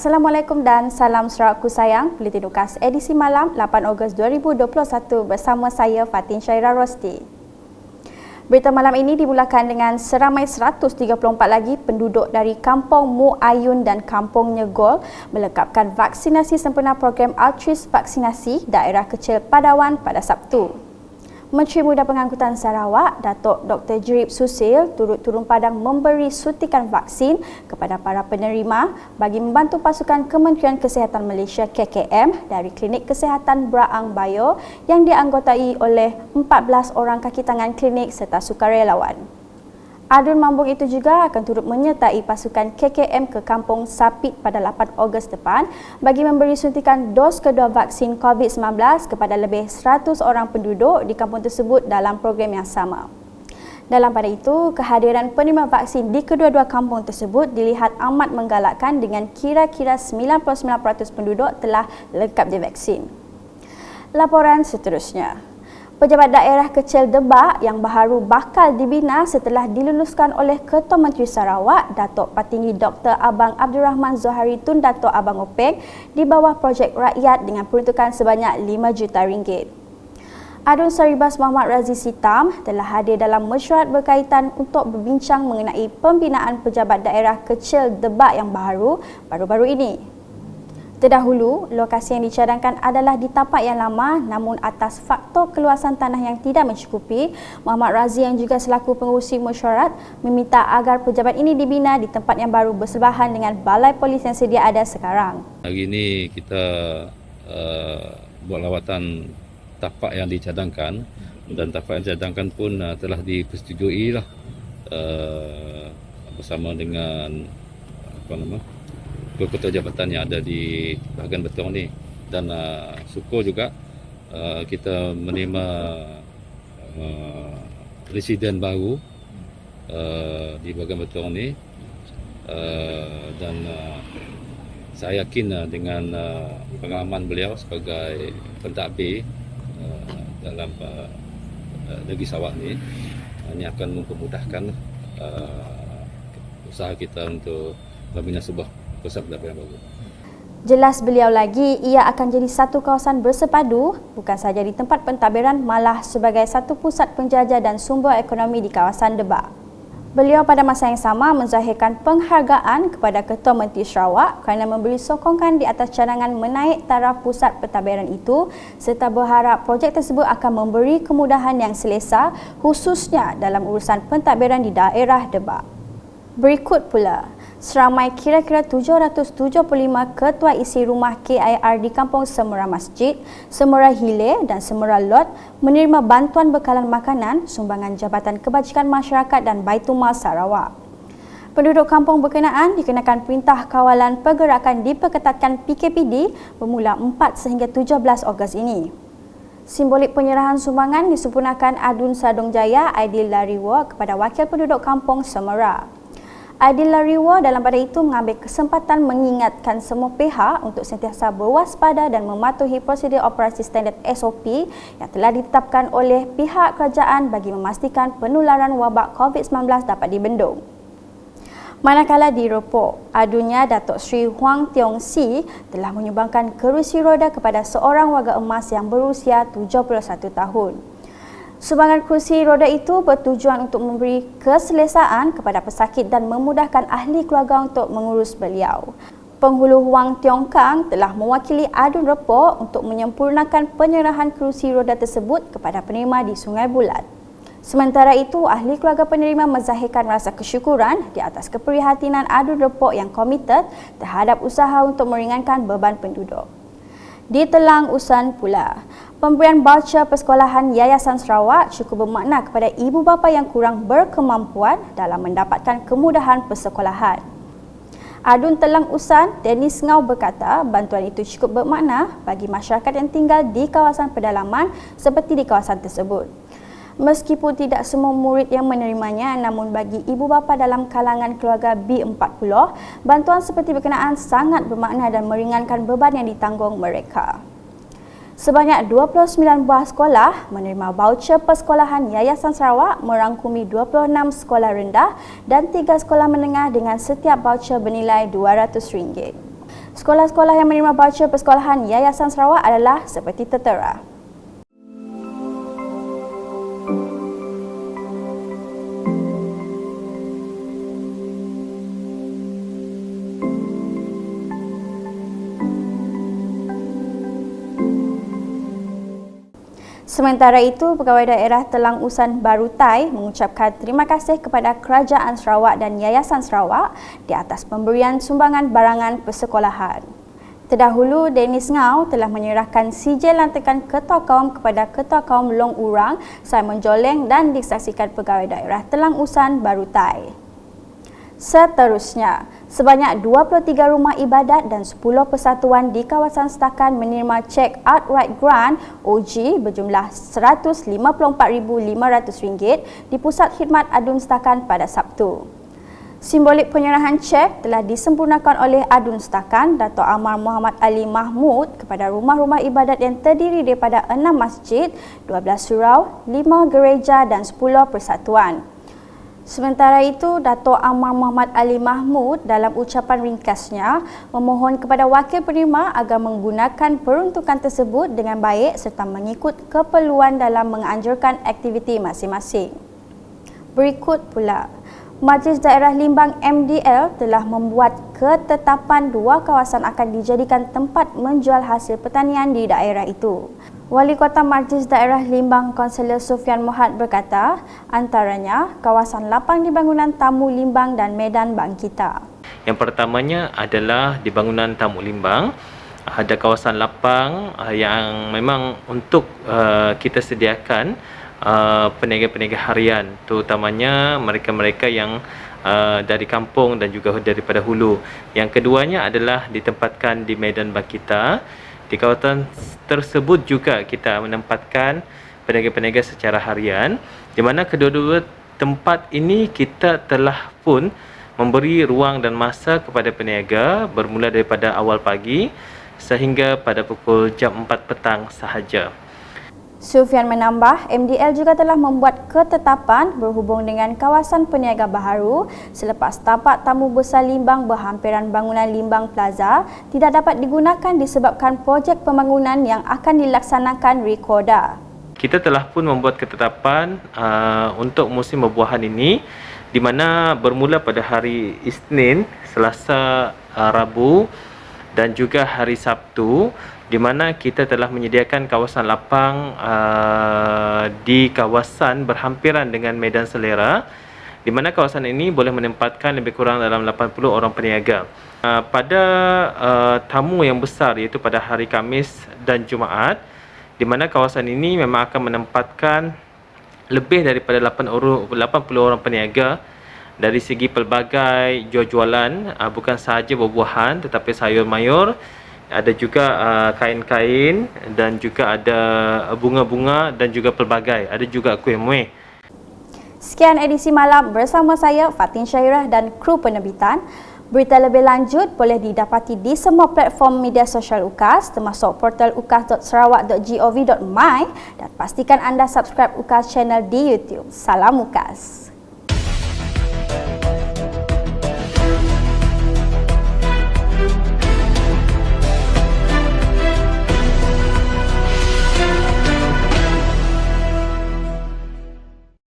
Assalamualaikum dan salam Sarawakku sayang. Buletin Ukas edisi malam 8 Ogos 2021 bersama saya Fatin Syairah Rosti. Berita malam ini dimulakan dengan seramai 134 lagi penduduk dari Kampung Mu Ayun dan Kampung Nyegol melengkapkan vaksinasi sempena program Altruis Vaksinasi Daerah Kecil Padawan pada Sabtu. Menteri Muda Pengangkutan Sarawak, Datuk Dr. Jerib Susil turut turun padang memberi suntikan vaksin kepada para penerima bagi membantu pasukan Kementerian Kesihatan Malaysia KKM dari Klinik Kesihatan Braang Bayo yang dianggotai oleh 14 orang kaki tangan klinik serta sukarelawan. Adun Mambung itu juga akan turut menyertai pasukan KKM ke Kampung Sapit pada 8 Ogos depan bagi memberi suntikan dos kedua vaksin COVID-19 kepada lebih 100 orang penduduk di kampung tersebut dalam program yang sama. Dalam pada itu, kehadiran penerima vaksin di kedua-dua kampung tersebut dilihat amat menggalakkan dengan kira-kira 99% penduduk telah lengkap divaksin. Laporan seterusnya. Pejabat daerah kecil Debak yang baharu bakal dibina setelah diluluskan oleh Ketua Menteri Sarawak, Datuk Patinggi Dr. Abang Abdul Rahman Zohari Tun Datuk Abang Openg di bawah projek rakyat dengan peruntukan sebanyak RM5 juta. Adun Saribas Muhammad Razi Sitam telah hadir dalam mesyuarat berkaitan untuk berbincang mengenai pembinaan pejabat daerah kecil Debak yang baru-baru ini. Terdahulu, lokasi yang dicadangkan adalah di tapak yang lama namun atas faktor keluasan tanah yang tidak mencukupi, Muhammad Razi yang juga selaku pengurusi mesyuarat meminta agar pejabat ini dibina di tempat yang baru bersebelahan dengan balai polis yang sedia ada sekarang. Hari ini kita buat lawatan tapak yang dicadangkan dan tapak yang dicadangkan pun telah dipersetujui bersama dengan ketua jabatan yang ada di bahagian Betong ni, dan syukur juga kita menerima residen baru di bahagian Betong ni, dan saya yakin dengan pengalaman beliau sebagai pentadbir dalam negeri Sarawak ni, ini akan mempermudahkan usaha kita untuk membina sebuah pusat pentadbiran baru. Jelas beliau lagi, ia akan jadi satu kawasan bersepadu, bukan sahaja di tempat pentadbiran, malah sebagai satu pusat penjajah dan sumber ekonomi di kawasan Debak. Beliau pada masa yang sama menzahirkan penghargaan kepada Ketua Menteri Sarawak kerana memberi sokongan di atas cadangan menaik taraf pusat pentadbiran itu serta berharap projek tersebut akan memberi kemudahan yang selesa khususnya dalam urusan pentadbiran di daerah Debak. Berikut pula, seramai kira-kira 775 ketua isi rumah KIR di Kampung Semera Masjid, Semera Hilir dan Semera Lot menerima bantuan bekalan makanan sumbangan Jabatan Kebajikan Masyarakat dan Baitul Mal Sarawak. Penduduk kampung berkenaan dikenakan perintah kawalan pergerakan diperketatkan PKPD bermula 4 sehingga 17 Ogos ini. Simbolik penyerahan sumbangan disempurnakan Adun Sadong Jaya Aidil Lariwa kepada wakil penduduk kampung Semera. Aidil Lariwa dalam pada itu mengambil kesempatan mengingatkan semua pihak untuk sentiasa berwaspada dan mematuhi prosedur operasi standard SOP yang telah ditetapkan oleh pihak kerajaan bagi memastikan penularan wabak COVID-19 dapat dibendung. Manakala di Ropok, adunya Datuk Seri Huang Tiong Si telah menyumbangkan kerusi roda kepada seorang warga emas yang berusia 71 tahun. Sumbangan kerusi roda itu bertujuan untuk memberi keselesaan kepada pesakit dan memudahkan ahli keluarga untuk mengurus beliau. Penghulu Huang Tiong Kang telah mewakili Adun Repok untuk menyempurnakan penyerahan kerusi roda tersebut kepada penerima di Sungai Bulat. Sementara itu, ahli keluarga penerima menzahirkan rasa kesyukuran di atas keprihatinan Adun Repok yang komited terhadap usaha untuk meringankan beban penduduk. Di Telang Usan pula, pemberian voucher persekolahan Yayasan Sarawak cukup bermakna kepada ibu bapa yang kurang berkemampuan dalam mendapatkan kemudahan persekolahan. Adun Telang Usan, Dennis Ngau berkata bantuan itu cukup bermakna bagi masyarakat yang tinggal di kawasan pedalaman seperti di kawasan tersebut. Meskipun tidak semua murid yang menerimanya, namun bagi ibu bapa dalam kalangan keluarga B40, bantuan seperti berkenaan sangat bermakna dan meringankan beban yang ditanggung mereka. Sebanyak 29 buah sekolah menerima voucher persekolahan Yayasan Sarawak merangkumi 26 sekolah rendah dan 3 sekolah menengah dengan setiap voucher bernilai RM200. Sekolah-sekolah yang menerima voucher persekolahan Yayasan Sarawak adalah seperti tertera. Sementara itu, Pegawai Daerah Telang Usan Barutai mengucapkan terima kasih kepada Kerajaan Sarawak dan Yayasan Sarawak di atas pemberian sumbangan barangan persekolahan. Terdahulu, Dennis Ngau telah menyerahkan sijil lantikan Ketua Kaum kepada Ketua Kaum Long Urang, Simon Joleng dan disaksikan Pegawai Daerah Telang Usan Barutai. Seterusnya, sebanyak 23 rumah ibadat dan 10 persatuan di kawasan setakan menerima cek outright grant OG berjumlah RM154,500 di Pusat Khidmat Adun Setakan pada Sabtu. Simbolik penyerahan cek telah disempurnakan oleh Adun Setakan Dato' Amar Muhammad Ali Mahmud kepada rumah-rumah ibadat yang terdiri daripada 6 masjid, 12 surau, 5 gereja dan 10 persatuan. Sementara itu, Dato' Amar Muhammad Ali Mahmud dalam ucapan ringkasnya memohon kepada wakil penerima agar menggunakan peruntukan tersebut dengan baik serta mengikut keperluan dalam menganjurkan aktiviti masing-masing. Berikut pula, Majlis Daerah Limbang MDL telah membuat ketetapan 2 kawasan akan dijadikan tempat menjual hasil pertanian di daerah itu. Wali Kota Majlis Daerah Limbang Konselor Sufian Mohad berkata, antaranya kawasan lapang di bangunan Tamu Limbang dan Medan Bangkita. Yang pertamanya adalah di bangunan Tamu Limbang. Ada kawasan lapang yang memang untuk kita sediakan peniaga-peniaga harian, terutamanya mereka-mereka yang dari kampung dan juga daripada hulu. Yang keduanya adalah ditempatkan di Medan Bangkita. Di kawasan tersebut juga kita menempatkan peniaga-peniaga secara harian, di mana kedua-dua tempat ini kita telah pun memberi ruang dan masa kepada peniaga bermula daripada awal pagi sehingga pada pukul jam 4 petang sahaja. Sufian menambah, MDL juga telah membuat ketetapan berhubung dengan kawasan peniaga baharu selepas tapak tamu besar Limbang berhampiran bangunan Limbang Plaza tidak dapat digunakan disebabkan projek pembangunan yang akan dilaksanakan Rekoda. Kita telah pun membuat ketetapan untuk musim berbuahan ini, di mana bermula pada hari Isnin, Selasa, Rabu dan juga hari Sabtu, di mana kita telah menyediakan kawasan lapang di kawasan berhampiran dengan Medan Selera, di mana kawasan ini boleh menempatkan lebih kurang dalam 80 orang peniaga. Pada tamu yang besar, iaitu pada hari Khamis dan Jumaat, di mana kawasan ini memang akan menempatkan lebih daripada 80 orang peniaga dari segi pelbagai jual-jualan, bukan sahaja buah-buahan tetapi sayur mayur. Ada juga kain-kain dan juga ada bunga-bunga dan juga pelbagai. Ada juga kuih muih. Sekian edisi malam bersama saya Fatin Syairah dan kru penerbitan. Berita lebih lanjut boleh didapati di semua platform media sosial UKAS termasuk portal ukas.sarawak.gov.my dan pastikan anda subscribe UKAS channel di YouTube. Salam UKAS.